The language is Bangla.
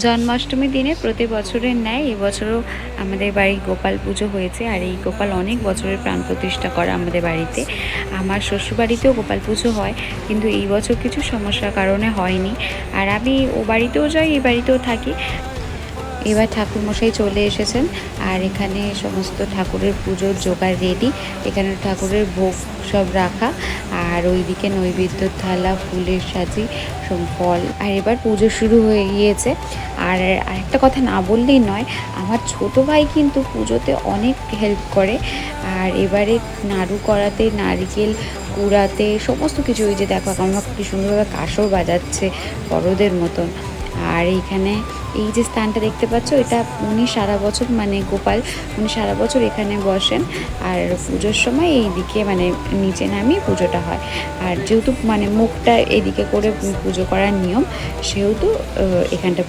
জন্মাষ্টমীর দিনে প্রতি বছরের ন্যায় এবছরও আমাদের বাড়ি গোপাল পুজো হয়েছে। আর এই গোপাল অনেক বছরের প্রাণ প্রতিষ্ঠা করা আমাদের বাড়িতে। আমার শ্বশুরবাড়িতেও গোপাল পুজো হয়, কিন্তু এই বছর কিছু সমস্যার কারণে হয়নি। আর আমি ও বাড়িতেও যাই, এই বাড়িতেও থাকি। এবার ঠাকুরমশাই চলে এসেছেন, আর এখানে সমস্ত ঠাকুরের পুজোর জোগাড় রেডি। এখানে ঠাকুরের ভোগ সব রাখা, আর ওইদিকে নৈবেদ্য থালা, ফুলের সাজি, সব ফল। আর এবার পুজো শুরু হয়ে গিয়েছে। আর আরেকটা কথা না বললেই নয়, আমার ছোট ভাই কিন্তু পুজোতে অনেক হেল্প করে। আর এবারে নাড়ু করাতে, নারকেল কুড়াতে, সমস্ত কিছু। ওই যে দেখো আমার কি সুন্দরভাবে কাঁসর বাজাচ্ছে বড়দের মতন। আর এইখানে এই যে স্থানটা দেখতে পাচ্ছ, এটা উনি সারা বছর, মানে গোপাল উনি সারা বছর এখানে বসেন। আর পুজোর সময় এইদিকে মানে নিচে নামিয়ে পুজোটা হয়। আর যেহেতু মানে মুখটা এদিকে করে পুজো করার নিয়ম, সেহেতু এখানটা